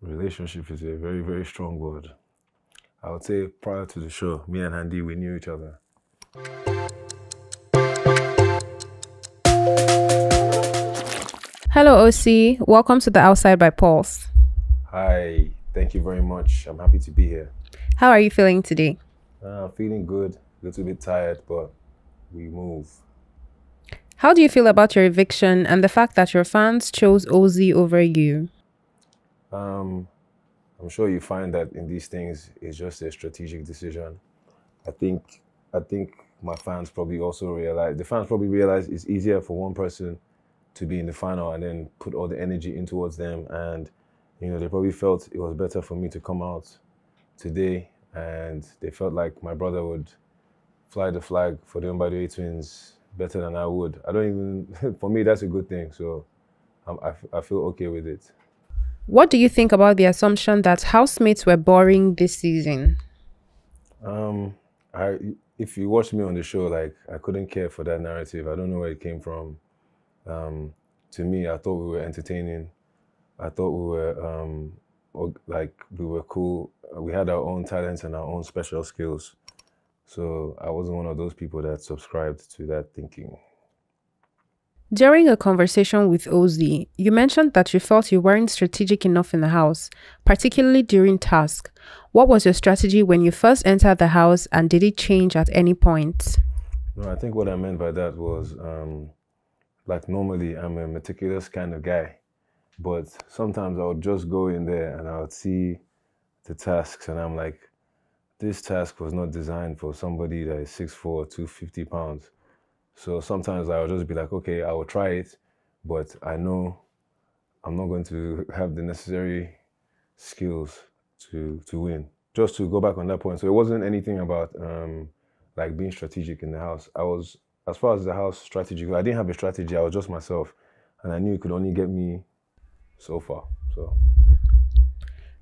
Relationship is a very, very strong word. I would say prior to the show, me and Andy, we knew each other. Hello, OC. Welcome to the Outside by Pulse. Hi, thank you very much. I'm happy to be here. How are you feeling today? Feeling good, a little bit tired, but we move. How do you feel about your eviction and the fact that your fans chose OZ over you? I'm sure you find that in these things, it's just a strategic decision. I think my fans probably also realize, the fans probably realize it's easier for one person to be in the final and then put all the energy in towards them. And, they probably felt it was better for me to come out today, and they felt like my brother would fly the flag for the Mbadiwe twins better than I would. I don't even, for me, that's a good thing. So I feel okay with it. What do you think about the assumption that housemates were boring this season? If you watch me on the show, like, I couldn't care for that narrative. I don't know where it came from. To me, I thought we were entertaining. I thought we were we were cool. We had our own talents and our own special skills. So I wasn't one of those people that subscribed to that thinking. During a conversation with OZ, you mentioned that you felt you weren't strategic enough in the house, particularly during task. What was your strategy when you first entered the house, and did it change at any point? No, I think what I meant by that was, like, normally I'm a meticulous kind of guy, but sometimes I would just go in there and I would see the tasks and I'm like, this task was not designed for somebody that is 6'4", 250 pounds. So sometimes I would just be like, okay, I will try it, but I know I'm not going to have the necessary skills to win. Just to go back on that point. So it wasn't anything about like being strategic in the house. I was, as far as the house strategy, I didn't have a strategy. I was just myself, and I knew it could only get me so far. So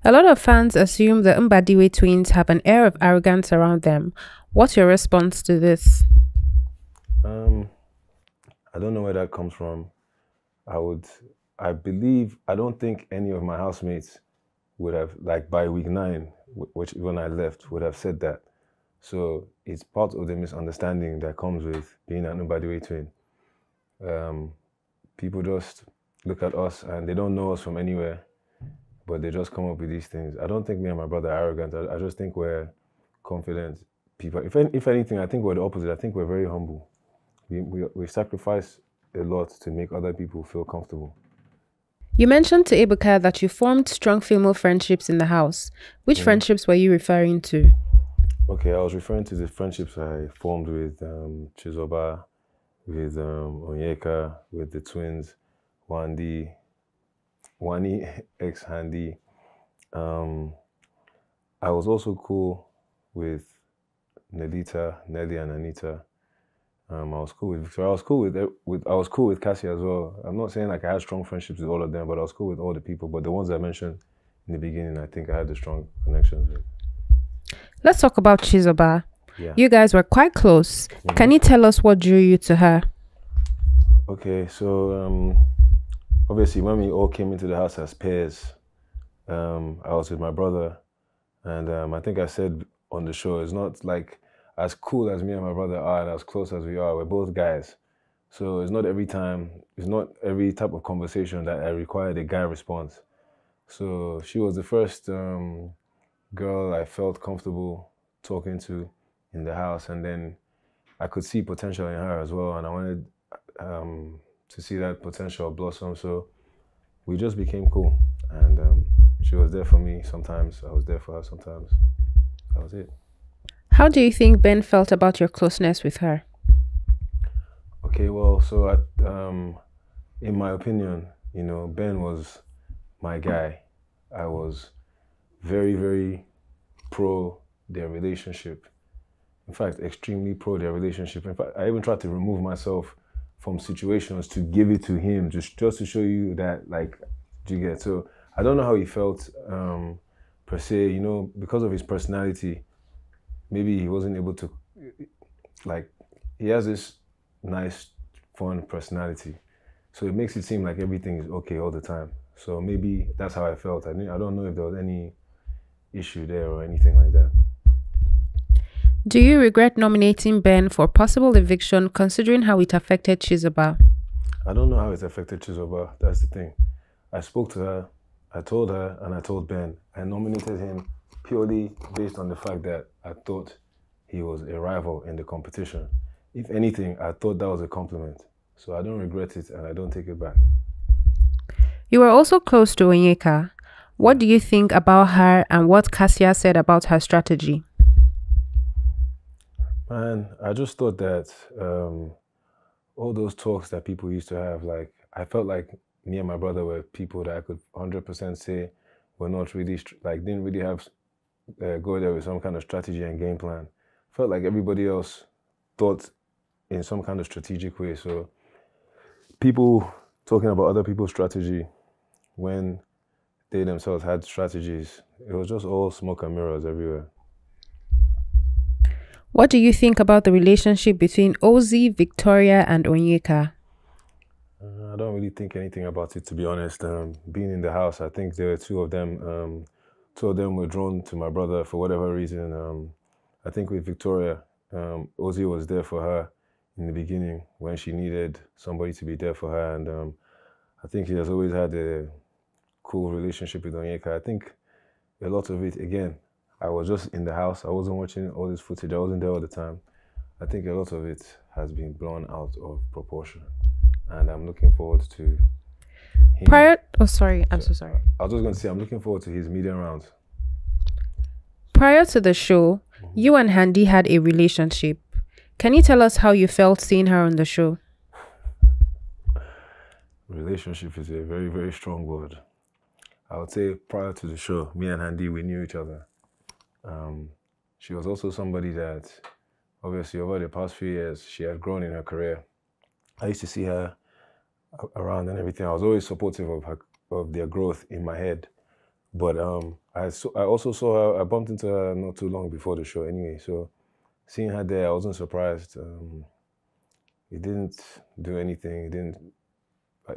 a lot of fans assume the Mbadiwe twins have an air of arrogance around them. What's your response to this? I don't know where that comes from. I don't think any of my housemates would have, like, by week 9, which when I left, would have said that. So it's part of the misunderstanding that comes with being an Mbadiwe twin. People just look at us and they don't know us from anywhere, but they just come up with these things. I don't think me and my brother are arrogant. I just think we're confident people. If anything, I think we're the opposite. I think we're very humble. We sacrifice a lot to make other people feel comfortable. You mentioned to Ebuka that you formed strong female friendships in the house. Which friendships were you referring to? Okay, I was referring to the friendships I formed with Chizoba, with Onyeka, with the twins, Wani ex-Handy. I was also cool with Nelly and Anita. I was cool with Victoria. I was cool with Cassie as well. I'm not saying like I had strong friendships with all of them, but I was cool with all the people. But the ones I mentioned in the beginning, I think I had the strong connections with. Let's talk about Chizoba. Yeah. You guys were quite close. Can you tell us what drew you to her? Okay, so obviously when we all came into the house as pairs, I was with my brother, and I think I said on the show, it's not like as cool as me and my brother are and as close as we are. We're both guys. So it's not every type of conversation that I required a guy response. So she was the first girl I felt comfortable talking to in the house, and then I could see potential in her as well, and I wanted to see that potential blossom. So we just became cool, and she was there for me sometimes. I was there for her sometimes. That was it. How do you think Ben felt about your closeness with her? Okay, well, so in my opinion, Ben was my guy. I was very, very pro their relationship. In fact, extremely pro their relationship. In fact, I even tried to remove myself from situations to give it to him, just to show you that, like, do you get? So I don't know how he felt per se, because of his personality. Maybe he wasn't able to, like, he has this nice, fun personality. So it makes it seem like everything is okay all the time. So maybe that's how I felt. I don't know if there was any issue there or anything like that. Do you regret nominating Ben for possible eviction considering how it affected Chizoba? I don't know how it affected Chizoba. That's the thing. I spoke to her, I told her, and I told Ben. I nominated him purely based on the fact that I thought he was a rival in the competition. If anything, I thought that was a compliment. So I don't regret it and I don't take it back. You were also close to Onyeka. What do you think about her and what Cassia said about her strategy? Man, I just thought that all those talks that people used to have, like, I felt like me and my brother were people that I could 100% say were not really, didn't really have, go there with some kind of strategy and game plan. Felt like everybody else thought in some kind of strategic way. So people talking about other people's strategy when they themselves had strategies, it was just all smoke and mirrors everywhere. What do you think about the relationship between Ozzy, Victoria, and Onyeka? I don't really think anything about it, to be honest. Being in the house, I think there were two of them. Two of them were drawn to my brother for whatever reason. I think with Victoria, Ozzy was there for her in the beginning when she needed somebody to be there for her. And I think he has always had a cool relationship with Onyeka. I think a lot of it, again, I was just in the house. I wasn't watching all this footage. I wasn't there all the time. I think a lot of it has been blown out of proportion. And I'm looking forward to him. I'm so sorry. I was just going to say, I'm looking forward to his medium rounds. Prior to the show, you and Handi had a relationship. Can you tell us how you felt seeing her on the show? Relationship is a very, very strong word. I would say prior to the show, me and Handi, we knew each other. She was also somebody that, obviously, over the past few years, she had grown in her career. I used to see her around and everything. I was always supportive of their growth in my head. But I also saw her, I bumped into her not too long before the show anyway. So seeing her there, I wasn't surprised. It didn't do anything.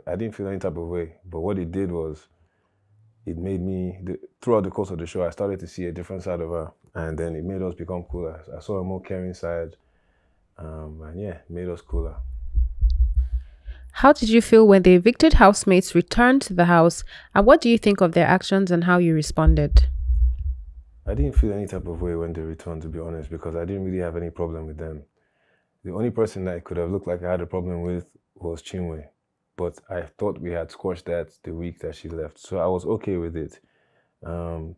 I didn't feel any type of way. But what it did was, it made me, throughout the course of the show, I started to see a different side of her. And then it made us become cooler. I saw a more caring side. And yeah, it made us cooler. How did you feel when the evicted housemates returned to the house? And what do you think of their actions and how you responded? I didn't feel any type of way when they returned, to be honest, because I didn't really have any problem with them. The only person that could have looked like I had a problem with was Chinwe. But I thought we had squashed that the week that she left. So I was okay with it.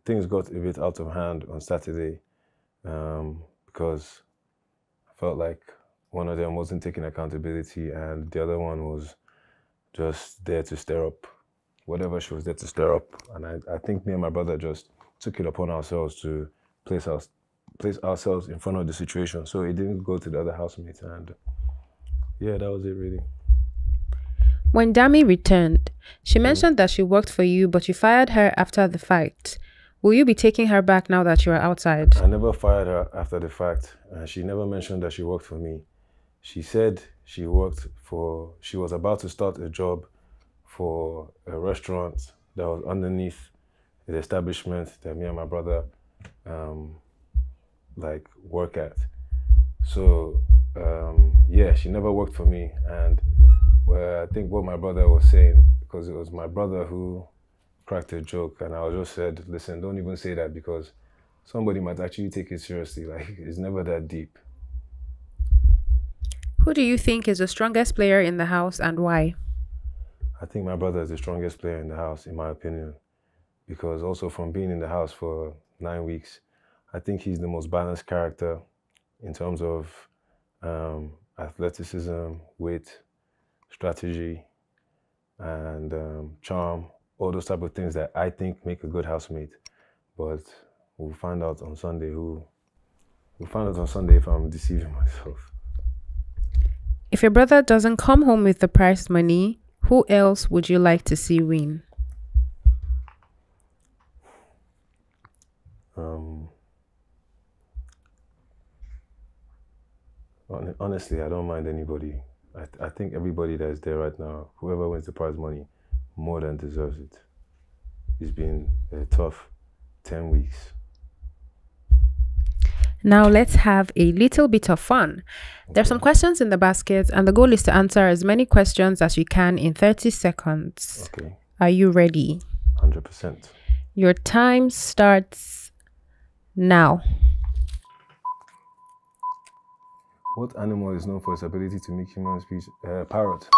Things got a bit out of hand on Saturday because I felt like one of them wasn't taking accountability and the other one was just there to stir up whatever she was there to stir up. And I think me and my brother just took it upon ourselves to place ourselves in front of the situation. So it didn't go to the other housemates. And yeah, that was it really. When Dami returned, she mentioned that she worked for you, but you fired her after the fact. Will you be taking her back now that you are outside? I never fired her after the fact. She never mentioned that she worked for me. She said she was about to start a job for a restaurant that was underneath the establishment that me and my brother work at. So yeah, she never worked for me. And I think what my brother was saying, because it was my brother who cracked a joke, and I just said, listen, don't even say that because somebody might actually take it seriously. Like, it's never that deep. Who do you think is the strongest player in the house and why? I think my brother is the strongest player in the house, in my opinion, because also from being in the house for 9 weeks, I think he's the most balanced character in terms of athleticism, weight, strategy, and charm, all those type of things that I think make a good housemate. But we'll find out on Sunday if I'm deceiving myself. If your brother doesn't come home with the prize money, who else would you like to see win? Honestly, I don't mind anybody. I think everybody that is there right now, whoever wins the prize money, more than deserves it. it's been a tough 10 weeks. Now let's have a little bit of fun. There's some questions in the basket, and the goal is to answer as many questions as you can in 30 seconds. Okay. Are you ready? 100%. Your time starts now. What animal is known for its ability to make human speech? Parrot.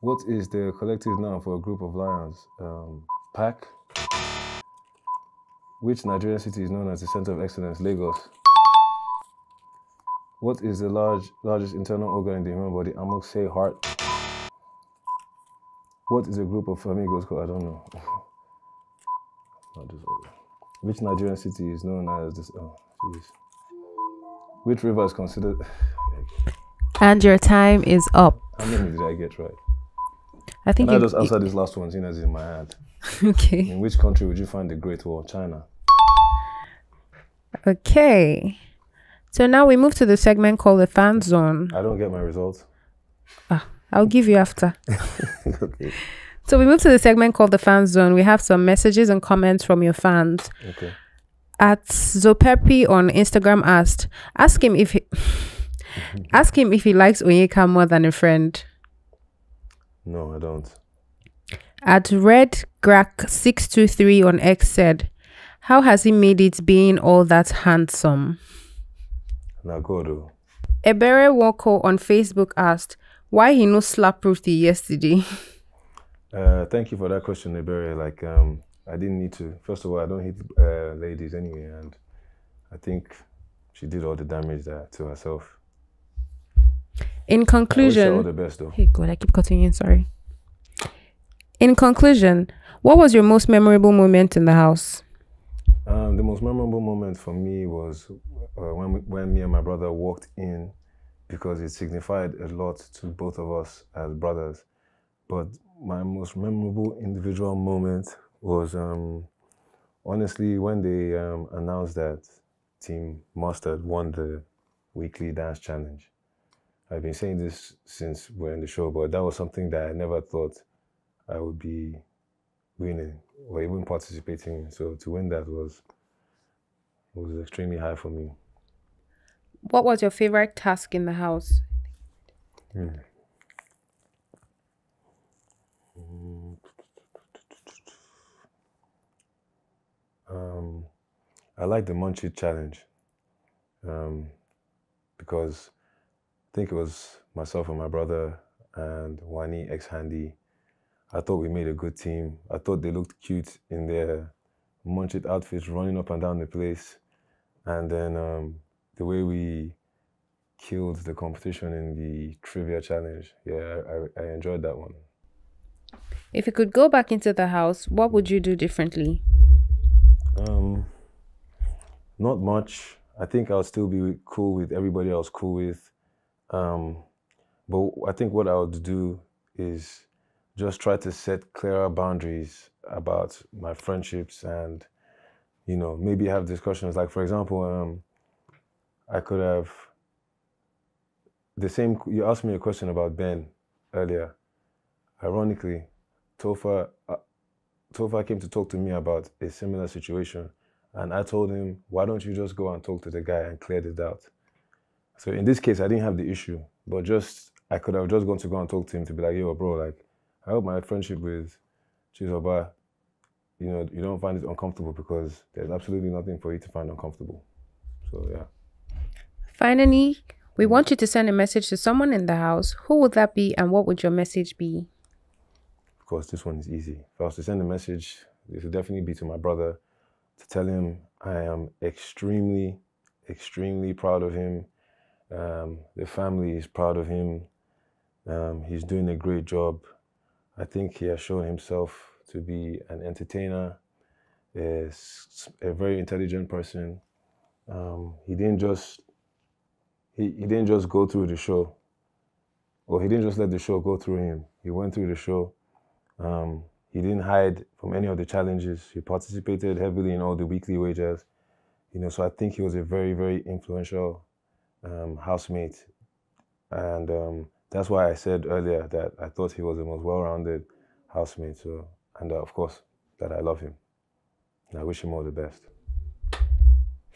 What is the collective noun for a group of lions? Pack. Which Nigerian city is known as the center of excellence? Lagos. What is the largest internal organ in the human body? I'm going to say heart. What is a group of flamingos called? I don't know. Which Nigerian city is known as this? Oh, jeez. Which river is considered? And your time is up. How many did I get right? I think I just answered this last one, seeing as it's in my hand. Okay. In which country would you find the Great Wall? China. Okay. So now we move to the segment called the Fan Zone. I don't get my results. I'll give you after. Okay. So we move to the segment called the Fan Zone. We have some messages and comments from your fans. Okay. At Zopepi on Instagram ask him if he likes Onyeka more than a friend. No, I don't. At RedGrack623 on X said, how has he made it being all that handsome? Now go though. Ebere Woko on Facebook asked, why he no slap Ruthie yesterday? Thank you for that question, Ebere. Like, I didn't need to. First of all, I don't hit ladies anyway, and I think she did all the damage to herself. In conclusion, I wish her all the best though. Hey God, I keep cutting in, sorry. In conclusion, what was your most memorable moment in the house? The most memorable moment for me was when me and my brother walked in, because it signified a lot to both of us as brothers. But my most memorable individual moment was honestly when they announced that Team Mustard won the weekly dance challenge. I've been saying this since we're in the show, but that was something that I never thought I would be winning or even participating in. So to win that was extremely high for me. What was your favorite task in the house? I like the Munchie challenge because I think it was myself and my brother and Wani ex-Handy. I thought we made a good team. I thought they looked cute in their Munchie outfits running up and down the place. And then the way we killed the competition in the trivia challenge, yeah, I enjoyed that one. If you could go back into the house, what would you do differently? Not much. I think I'll still be cool with everybody I was cool with. But I think what I would do is just try to set clearer boundaries about my friendships and, you know, maybe have discussions. Like, for example, I could have you asked me a question about Ben earlier. Ironically, Tofa came to talk to me about a similar situation. And I told him, why don't you just go and talk to the guy and clear it out? So in this case, I didn't have the issue, but I could have just gone and talk to him to be like, yo, bro, like, I hope my friendship with Chizoba, you know, you don't find it uncomfortable, because there's absolutely nothing for you to find uncomfortable. So, yeah. Finally, we want you to send a message to someone in the house. Who would that be, and what would your message be? Of course, this one is easy. If I was to send a message, it would definitely be to my brother, to tell him I am extremely, extremely proud of him. The family is proud of him. He's doing a great job. I think he has shown himself to be an entertainer, a very intelligent person. He didn't just go through the show, or he didn't just let the show go through him. He went through the show. He didn't hide from any of the challenges. He participated heavily in all the weekly wagers. You know, so I think he was a very, very influential housemate. And that's why I said earlier that I thought he was the most well-rounded housemate. So, and of course, that I love him. And I wish him all the best.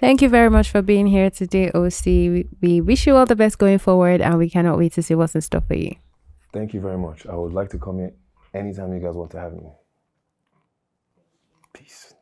Thank you very much for being here today, OC. We wish you all the best going forward, and we cannot wait to see what's in store for you. Thank you very much. I would like to come here anytime you guys want to have me. Peace.